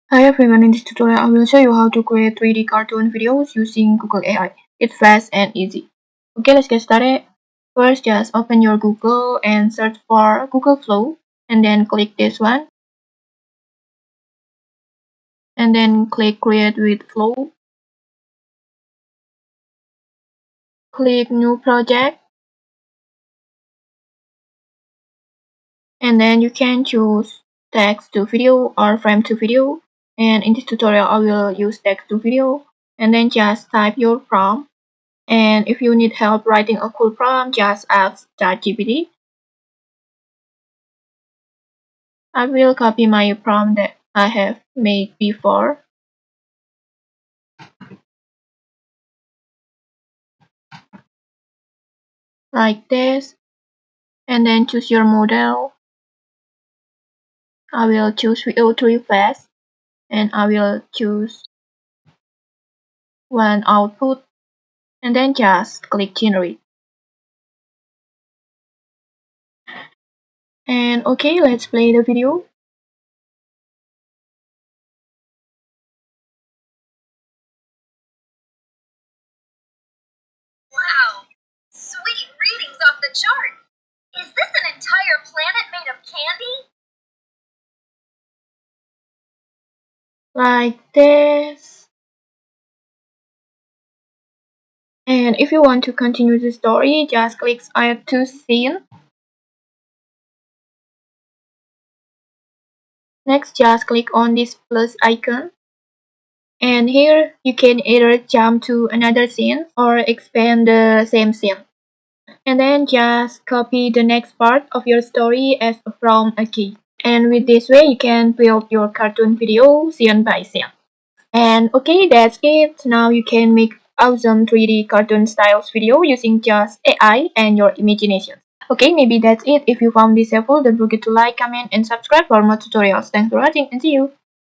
Hi everyone, in this tutorial I will show you how to create 3D cartoon videos using Google AI. It's fast and easy. Okay, let's get started. First, just open your Google and search for Google Flow and then click this one. And then click Create with Flow. Click New Project. And then you can choose text to video or frame to video. And in this tutorial I will use text to video. And then just type your prompt. And if you need help writing a cool prompt, just ask ChatGPT. I will copy my prompt that I have made before. Like this. And then choose your model. I will choose VO3 Flash. And I will choose one output. And then just click generate. And okay, let's play the video. Wow! Sweet readings off the chart! Is this an entire planet made of candy? Like this. And if you want to continue the story, just click add to scene. Next, just click on this plus icon. And here you can either jump to another scene or expand the same scene. And then just copy the next part of your story as from a key. And with this way you can build your cartoon video scene by scene. And okay, that's it. Now you can make awesome 3D cartoon styles video using just AI and your imagination. Okay, maybe that's it. If you found this helpful, don't forget to like, comment, and subscribe for more tutorials. Thanks for watching and see you.